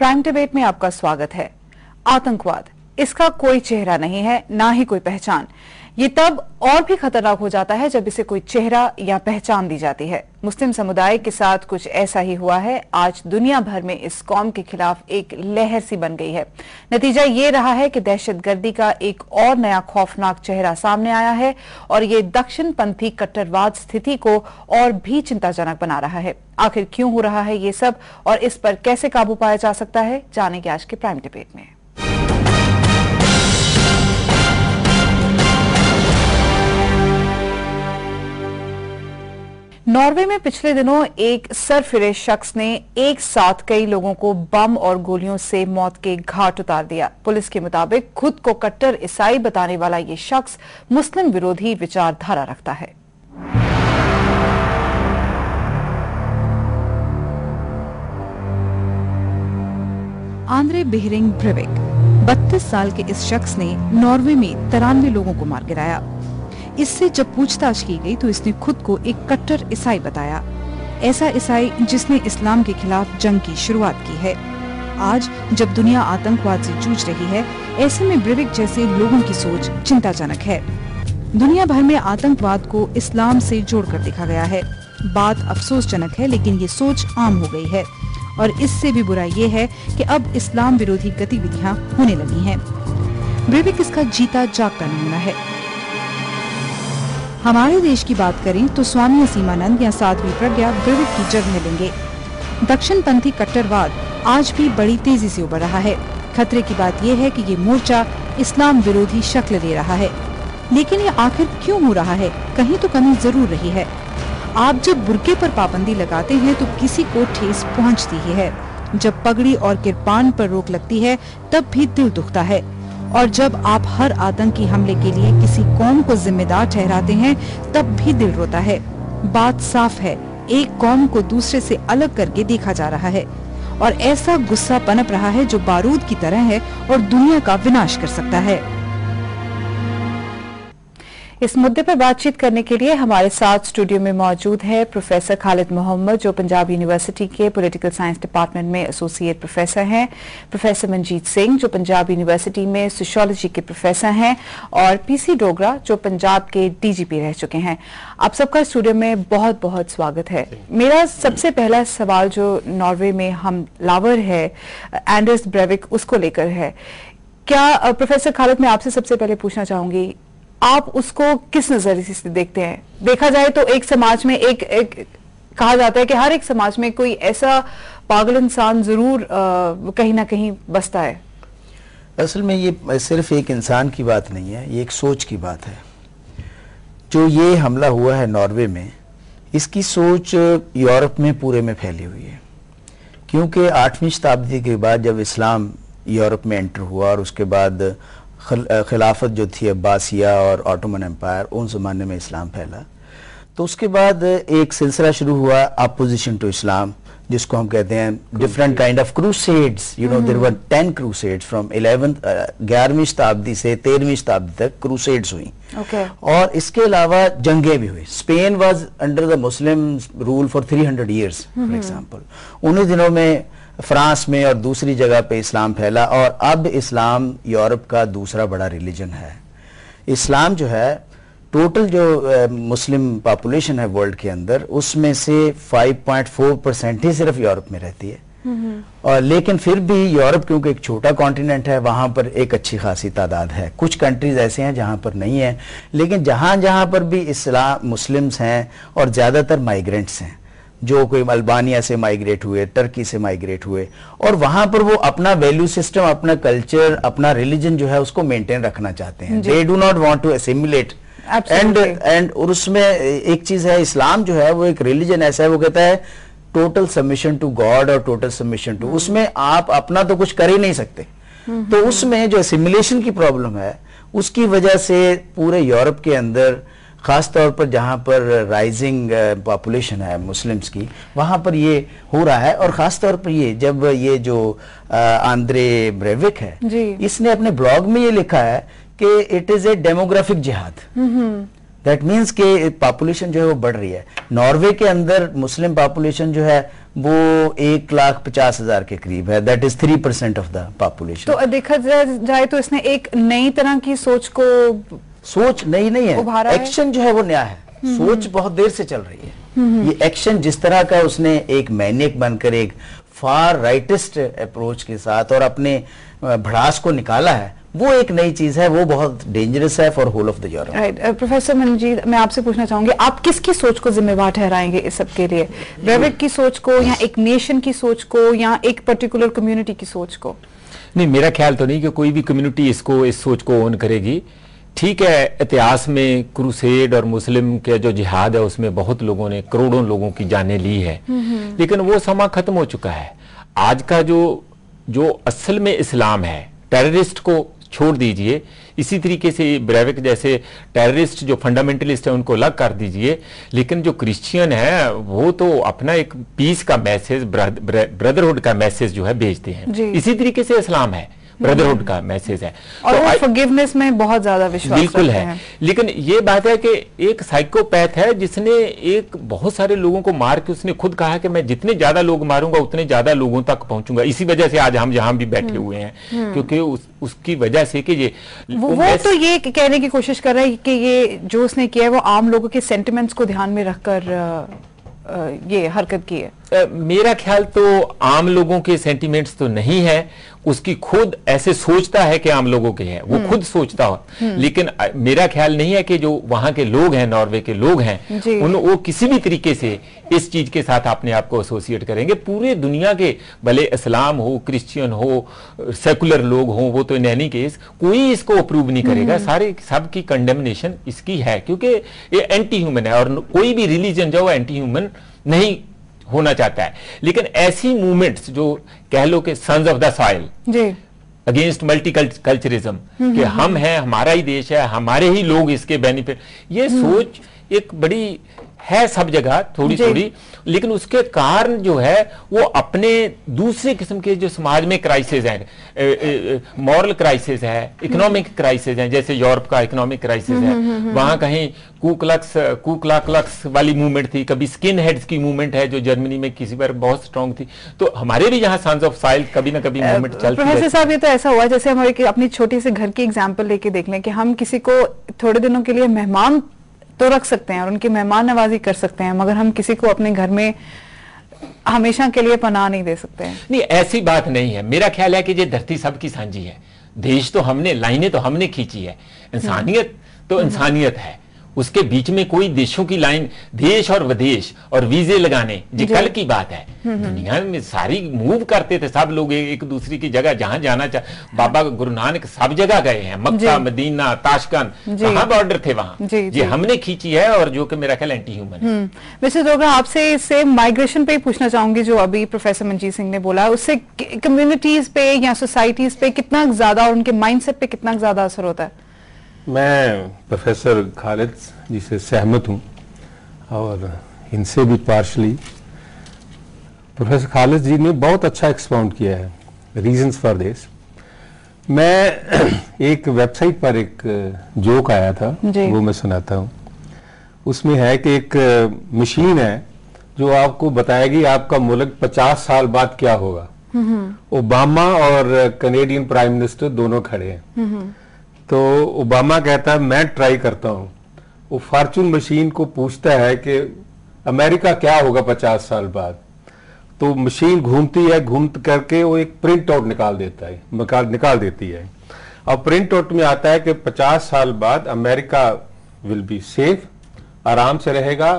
Prime debate में आपका स्वागत है। आतंकवाद, इसका कोई चेहरा नहीं है, ना ही कोई पहचान। ये तब और भी खतरनाक हो जाता है जब इसे कोई चेहरा या पहचान दी जाती है। मुस्लिम समुदाय के साथ कुछ ऐसा ही हुआ है। आज दुनिया भर में इस कौम के खिलाफ एक लहर सी बन गई है। नतीजा ये रहा है कि दहशतगर्दी का एक और नया खौफनाक चेहरा सामने आया है और ये दक्षिण पंथी कट्टरवाद स्थिति को और भी चिंताजनक बना रहा है। आखिर क्यों हो रहा है ये सब और इस पर कैसे काबू पाया जा सकता है, जानेंगे आज के प्राइम डिबेट में। नॉर्वे में पिछले दिनों एक सरफिरे शख्स ने एक साथ कई लोगों को बम और गोलियों से मौत के घाट उतार दिया। पुलिस के मुताबिक खुद को कट्टर ईसाई बताने वाला ये शख्स मुस्लिम विरोधी विचारधारा रखता है। आंद्रे बेहरिंग ब्रेविक 32 साल के इस शख्स ने नॉर्वे में 93 लोगों को मार गिराया। इससे जब पूछताछ की गई तो इसने खुद को एक कट्टर ईसाई बताया, ऐसा ईसाई जिसने इस्लाम के खिलाफ जंग की शुरुआत की है। आज जब दुनिया आतंकवाद से जूझ रही है, ऐसे में ब्रेविक जैसे लोगों की सोच चिंताजनक है। दुनिया भर में आतंकवाद को इस्लाम से जोड़कर देखा गया है। बात अफसोसजनक है, लेकिन ये सोच आम हो गई है और इससे भी बुरा ये है कि अब इस्लाम विरोधी गतिविधियां होने लगी हैं। ब्रेविक इसका जीता जागता नमूना है। हमारे देश की बात करें तो स्वामी सीमानंद या साध्वी प्रज्ञा ब्रेविक की जगह लेंगे। दक्षिणपंथी कट्टरवाद आज भी बड़ी तेजी से उभर रहा है। खतरे की बात यह है कि ये मोर्चा इस्लाम विरोधी शक्ल ले रहा है। लेकिन ये आखिर क्यों हो रहा है? कहीं तो कमी जरूर रही है। आप जब बुर्के पर पाबंदी लगाते हैं तो किसी को ठेस पहुंचती ही है। जब पगड़ी और किरपान पर रोक लगती है तब भी दिल दुखता है। और जब आप हर आतंकी हमले के लिए किसी कौम को जिम्मेदार ठहराते हैं तब भी दिल रोता है। बात साफ है, एक कौम को दूसरे से अलग करके देखा जा रहा है और ऐसा गुस्सा पनप रहा है जो बारूद की तरह है और दुनिया का विनाश कर सकता है। इस मुद्दे पर बातचीत करने के लिए हमारे साथ स्टूडियो में मौजूद है प्रोफेसर खालिद मोहम्मद, जो पंजाब यूनिवर्सिटी के पॉलिटिकल साइंस डिपार्टमेंट में एसोसिएट प्रोफेसर हैं, प्रोफेसर मनजीत सिंह जो पंजाब यूनिवर्सिटी में सोशियोलॉजी के प्रोफेसर हैं, और पीसी डोगरा जो पंजाब के डीजीपी रह चुके हैं। आप सबका स्टूडियो में बहुत बहुत स्वागत है। मेरा सबसे पहला सवाल जो नॉर्वे में हमलावर है एंडर्स ब्रेविक, उसको लेकर है। क्या प्रोफेसर खालिद, मैं आपसे सबसे पहले पूछना चाहूंगी, आप उसको किस नजरिए से देखते हैं? देखा जाए तो एक समाज में एक कहा जाता है कि हर एक समाज में कोई ऐसा पागल इंसान जरूर कहीं ना कहीं बसता है। असल में ये सिर्फ एक इंसान की बात नहीं है, ये एक सोच की बात है। जो ये हमला हुआ है नॉर्वे में, इसकी सोच यूरोप में पूरे में फैली हुई है। क्योंकि 8वीं शताब्दी के बाद जब इस्लाम यूरोप में एंटर हुआ और उसके बाद खिलाफत जो थी अब्बासिया और ऑटोमन एम्पायर, उन ज़माने में इस्लाम फैला, तो उसके बाद एक सिलसिला शुरू हुआ अपोजिशन टू इस्लाम, जिसको हम कहते हैं different kind of crusades. You know, there were 10 crusades from 11वीं शताब्दी से 13वीं शताब्दी तक क्रूसेड्स हुई। और इसके अलावा जंगें भी हुई। Spain was under the Muslim rule for 300 years for example. उन्हीं दिनों में फ्रांस में और दूसरी जगह पे इस्लाम फैला और अब इस्लाम यूरोप का दूसरा बड़ा रिलीजन है। इस्लाम जो है, टोटल जो मुस्लिम पॉपुलेशन है वर्ल्ड के अंदर, उसमें से 5.4% ही सिर्फ यूरोप में रहती है। और लेकिन फिर भी यूरोप क्योंकि एक छोटा कॉन्टिनेंट है, वहां पर एक अच्छी खासी तादाद है। कुछ कंट्रीज ऐसे हैं जहां पर नहीं है, लेकिन जहां जहां पर भी इस्लाम मुस्लिम्स हैं और ज्यादातर माइग्रेंट्स हैं, जो कोई अल्बानिया से माइग्रेट हुए, टर्की से माइग्रेट हुए, और वहां पर वो अपना वैल्यू सिस्टम, अपना कल्चर, अपना रिलीजन जो है उसको मेंटेन रखना चाहते हैं। They do not want to assimilate. And और उसमें एक चीज है, इस्लाम जो है वो एक रिलीजन ऐसा है, वो कहता है टोटल सबमिशन टू गॉड और टोटल सबमिशन टू, उसमें आप अपना तो कुछ कर ही नहीं सकते। तो उसमें जो असिमिलेशन की प्रॉब्लम है, उसकी वजह से पूरे यूरोप के अंदर, खास तौर पर जहां पर राइजिंग पॉपुलेशन है मुस्लिम्स की, वहां पर ये हो रहा है। और खास तौर पर ये जब ये जो आंद्रे ब्रेविक है, इसने अपने ब्लॉग में ये लिखा है कि इट इज ए डेमोग्राफिक जिहाद। दैट मीन्स के पॉपुलेशन जो है वो बढ़ रही है। नॉर्वे के अंदर मुस्लिम पॉपुलेशन जो है वो 1,50,000 के करीब है। That is 3% of the population. तो देखा जाए तो इसने एक नई तरह की सोच नई नहीं है, एक्शन जो है वो नया है। सोच बहुत देर से चल रही है। ये एक्शन जिस तरह का उसने एक मैनिक बनकर एक फार राइटिस्ट अप्रोच के साथ और अपने भड़ास को निकाला है, वो एक नई चीज है, वो बहुत डेंजरस है for whole of the Europe. Right. Professor Manjeet, मैं आपसे पूछना चाहूंगी, आप किसकी सोच को जिम्मेवार ठहराएंगे इस सब के लिए? ब्रेविक की सोच को, या एक नेशन की सोच को, या एक पर्टिकुलर कम्युनिटी की सोच को? नहीं, मेरा ख्याल तो नहीं कि कोई भी कम्युनिटी इस सोच को ओन करेगी। ठीक है, इतिहास में क्रूसेड और मुस्लिम के जो जिहाद है उसमें बहुत लोगों ने, करोड़ों लोगों की जानें ली है, लेकिन वो समा खत्म हो चुका है। आज का जो असल में इस्लाम है, टेररिस्ट को छोड़ दीजिए, इसी तरीके से ब्रेविक जैसे टेररिस्ट जो फंडामेंटलिस्ट है उनको अलग कर दीजिए, लेकिन जो क्रिश्चियन है वो तो अपना एक पीस का मैसेज, ब्रदरहुड का मैसेज जो है भेजते हैं। इसी तरीके से इस्लाम है, ब्रदरहुड का मैसेज है, और तो वो फॉरगिवनेस में बहुत ज्यादा विश्वास बिल्कुल है। लेकिन ये बात है कि एक साइकोपैथ है जिसने एक बहुत सारे लोगों को मार के उसने खुद कहा कि मैं जितने ज्यादा लोग मारूंगा उतने ज्यादा लोगों तक पहुंचूंगा। इसी वजह से आज हम जहां भी बैठे हुए हैं, क्योंकि उसकी वजह से कि ये वो तो ये कहने की कोशिश कर रहा है कि ये जो उसने किया है वो आम लोगों के सेंटिमेंट्स को ध्यान में रखकर ये हरकत की है। मेरा ख्याल तो आम लोगों के सेंटिमेंट्स तो नहीं है, उसकी खुद ऐसे सोचता है कि आम लोगों के हैं, वो खुद सोचता हो, लेकिन मेरा ख्याल नहीं है कि जो वहां के लोग हैं, नॉर्वे के लोग हैं, वो किसी भी तरीके से इस चीज के साथ अपने आप को एसोसिएट करेंगे। पूरे दुनिया के, भले इस्लाम हो, क्रिश्चियन हो, सेकुलर लोग हो, वो तो इन एनी केस कोई इसको अप्रूव नहीं करेगा। सारे सबकी कंडेमनेशन इसकी है, क्योंकि ये एंटी ह्यूमन है, और कोई भी रिलीजन जो एंटी ह्यूमन नहीं होना चाहता है। लेकिन ऐसी मूवमेंट्स जो कह लो कि sons of the soil against multiculturism, कि हम हैं, हमारा ही देश है, हमारे ही लोग इसके बेनिफिट, ये सोच एक बड़ी है सब जगह थोड़ी थोड़ी, लेकिन उसके कारण जो है वो अपने दूसरे किस्म के जो समाज में क्राइसिस हैं, मॉरल क्राइसिस है, इकोनॉमिक क्राइसिस है, जैसे यूरोप का इकोनॉमिक क्राइसिस है, वहां कहीं कुक्लाक्स वाली मूवमेंट थी, कभी स्किन हेड्स की मूवमेंट है जो जर्मनी में किसी बार बहुत स्ट्रांग थी, तो हमारे भी यहाँ सन्स ऑफ सॉइल कभी ना कभी मूवमेंट चलती है। प्रोफेसर साहब, ये तो ऐसा हुआ जैसे हम अपनी छोटी से घर की एग्जाम्पल लेके देख लें कि हम किसी को थोड़े दिनों के लिए मेहमान तो रख सकते हैं और उनकी मेहमान नवाजी कर सकते हैं, मगर हम किसी को अपने घर में हमेशा के लिए पनाह नहीं दे सकते हैं। नहीं, ऐसी बात नहीं है। मेरा ख्याल है कि ये धरती सबकी साझी है, देश तो हमने, लाइनें तो हमने खींची है, इंसानियत तो इंसानियत है, उसके बीच में कोई देशों की लाइन, देश और विदेश और वीजे लगाने, ये कल की बात है। दुनिया में सारी मूव करते थे सब लोग एक दूसरी की जगह, जहां जाना चाह, बाबा गुरु नानक सब जगह गए हैं, मक्का, मदीना, ताशकंद, कहां बॉर्डर थे वहां, ये हमने खींची है, और जो कि मेरा ख्याल एंटी ह्यूमन है। मिस्टर डोगरा, आपसे इससे माइग्रेशन पे ही पूछना चाहूंगी, जो अभी प्रोफेसर मनजीत सिंह ने बोला, उससे कम्युनिटीज पे या सोसाइटीज पे कितना ज्यादा और उनके माइंडसेट पे कितना ज्यादा असर होता है? मैं प्रोफेसर खालिद जी से सहमत हूँ, और इनसे भी पार्शली। प्रोफेसर खालिद जी ने बहुत अच्छा एक्सपाउंड किया है रीजंस फॉर दिस। मैं एक वेबसाइट पर एक जोक आया था, वो मैं सुनाता हूँ। उसमें है कि एक मशीन है जो आपको बताएगी आपका मुल्क 50 साल बाद क्या होगा। ओबामा और कनेडियन प्राइम मिनिस्टर दोनों खड़े हैं, तो ओबामा कहता है मैं ट्राई करता हूं। वो फॉर्चून मशीन को पूछता है कि अमेरिका क्या होगा 50 साल बाद, तो मशीन घूमती है, घूम करके वो एक प्रिंट आउट निकाल देती है। और प्रिंट आउट में आता है कि 50 साल बाद अमेरिका विल बी सेफ, आराम से रहेगा,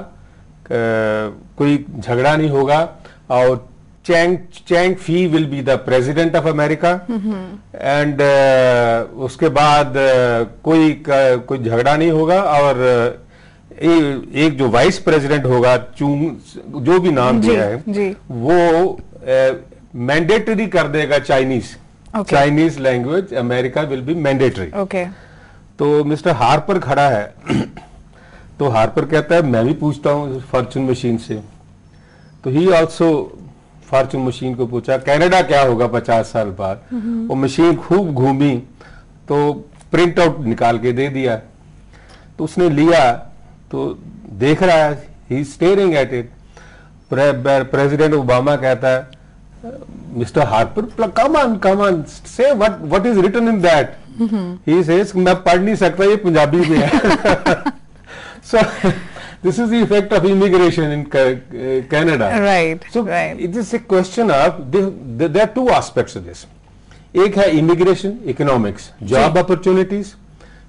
कोई झगड़ा नहीं होगा, और Chang Fei will be the president of America, and उसके बाद कोई झगड़ा नहीं होगा, और एक जो वाइस प्रेसिडेंट होगा, जो भी नाम दिया है, वो मैंडेटरी कर देगा Chinese language, America will be mandatory. तो मिस्टर हार्पर खड़ा है, तो हार्पर कहता है मैं भी पूछता हूं फॉर्चून मशीन से। तो ही ऑल्सो फॉर्चून मशीन को पूछा कनाडा क्या होगा 50 साल बाद। वो मशीन खूब घूमी तो प्रिंट आउट निकाल के दे दिया। तो उसने लिया तो देख रहा है, he staring at it. President Obama कहता है mister Harper come on say what is written in that, he says मैं पढ़ नहीं सकता, ये पंजाबी में है. So this is the effect of immigration in Canada. Right. So it is a question of there are two aspects of this. एक है immigration economics, job opportunities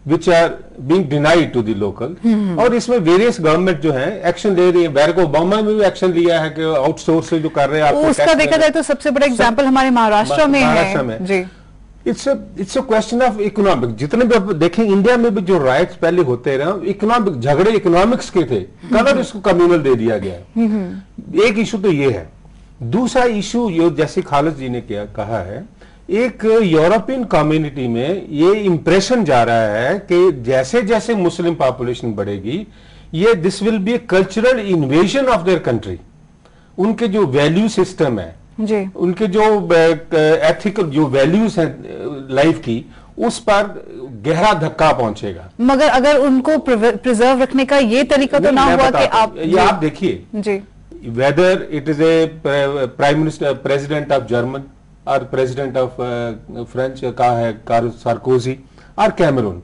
which are being denied to the local. और इसमें various government जो है action ले रही है. Barack Obama में भी एक्शन लिया है कि आउटसोर्स जो कर रहे हैं आपको. उसका देखा जाए तो सबसे बड़ा एग्जाम्पल हमारे महाराष्ट्र में है जी. It's a question of economic. जितने भी आप देखें इंडिया में भी जो राइट्स पहले होते रहे इकोनॉमिक झगड़े इकोनॉमिक्स के थे, कलर इसको कम्युनल दे दिया गया. एक इशू तो ये है. दूसरा इशू जो जैसे खालिद जी ने कहा है, एक यूरोपियन कम्युनिटी में ये इंप्रेशन जा रहा है कि जैसे जैसे मुस्लिम पॉपुलेशन बढ़ेगी ये this will be a cultural invasion of their country. उनके जो वैल्यू सिस्टम है जी, उनके जो एथिकल जो वैल्यूज हैं लाइफ की, उस पर गहरा धक्का पहुंचेगा. मगर अगर उनको प्रिजर्व रखने का ये तरीका तो ना हुआ कि आप देखिए जी, whether it is a prime minister president of German और प्रेसिडेंट ऑफ फ्रेंच का है सार्कोजी और कैमरून,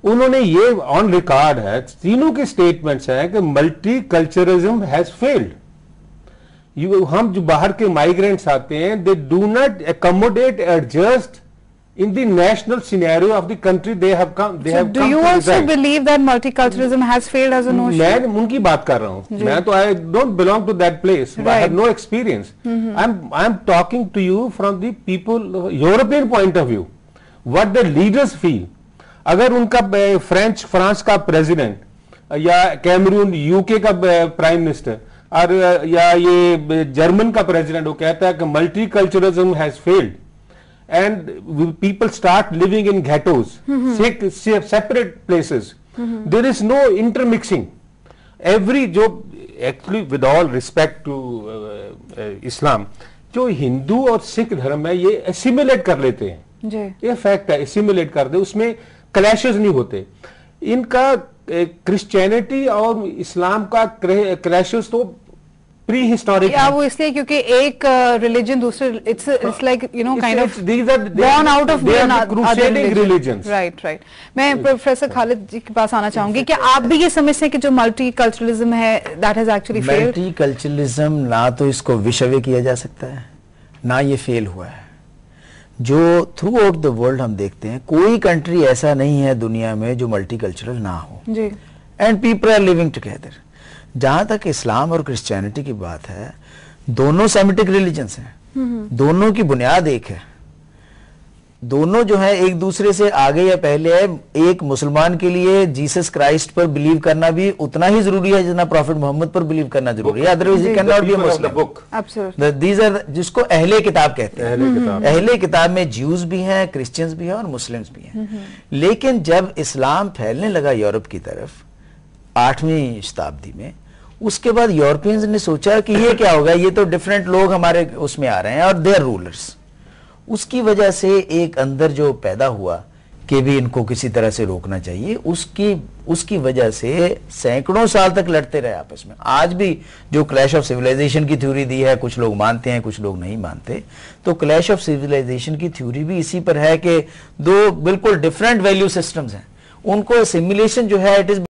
उन्होंने ये ऑन रिकॉर्ड है, तीनों के स्टेटमेंट्स हैं कि मल्टी कल्चरिज्म हैज फेल्ड. हम जो बाहर के माइग्रेंट्स आते हैं, they do not accommodate adjust in the national scenario of the country they have come. Do you also believe that multiculturalism has failed as a notion? मैं उनकी बात कर रहा हूं. मैं तो I don't belong to that place. I have no experience. I am talking to you from the people European point of view, what the leaders feel. अगर उनका फ्रांस का प्रेसिडेंट या कैमरून यूके का प्राइम मिनिस्टर और या ये German का president वो कहता है कि multiculturalism has failed and people start living in ghettos, separate places, there is no intermixing. Every जो actually with all respect to Islam, जो हिंदू और सिख धर्म है ये एसिमिलेट कर लेते हैं. ये फैक्ट है, एसिमिलेट कर दे, उसमें क्लैशेस नहीं होते. इनका क्रिश्चियनिटी और इस्लाम का क्लैशेस तो प्री हिस्टोरिक. या वो इसलिए क्योंकि एक रिलीजन दूसरे it's like you know kind of born out of crusading religions. Right. मैं प्रोफेसर खालिद जी के पास आना चाहूंगी. क्या आप भी ये समझते हैं कि जो मल्टीकल्चरलिज्म है that has actually failed? Multiculturalism ना तो इसको विश्व किया जा सकता है, ना ये फेल हुआ है. जो थ्रू आउट द वर्ल्ड हम देखते हैं, कोई कंट्री ऐसा नहीं है दुनिया में जो मल्टीकल्चरल ना हो जी. And people are living together. जहां तक इस्लाम और क्रिश्चियनिटी की बात है, दोनों सेमिटिक रिलीजन्स हैं, दोनों की बुनियाद एक है. दोनों जो है एक दूसरे से आगे या पहले है. एक मुसलमान के लिए जीसस क्राइस्ट पर बिलीव करना भी उतना ही जरूरी है जितना प्रॉफिट मोहम्मद पर बिलीव करना जरूरी है. Otherwise you can not be a Muslim. These are जिसको अहले किताब कहते हैं. अहले किताब में ज्यूज भी हैं, क्रिश्चियंस भी हैं और मुस्लिम्स भी हैं. लेकिन जब इस्लाम फैलने लगा यूरोप की तरफ 8वीं शताब्दी में, उसके बाद यूरोपियंस ने सोचा कि ये क्या होगा, ये तो डिफरेंट लोग हमारे उसमें आ रहे हैं और देयर रूलर्स. उसकी वजह से एक अंदर जो पैदा हुआ कि भी इनको किसी तरह से रोकना चाहिए, उसकी वजह से सैकड़ों साल तक लड़ते रहे आपस में. आज भी जो क्लैश ऑफ सिविलाइजेशन की थ्योरी दी है, कुछ लोग मानते हैं कुछ लोग नहीं मानते, तो क्लैश ऑफ सिविलाइजेशन की थ्योरी भी इसी पर है कि दो बिल्कुल डिफरेंट वैल्यू सिस्टम्स हैं, उनको असिमिलेशन जो है इट इज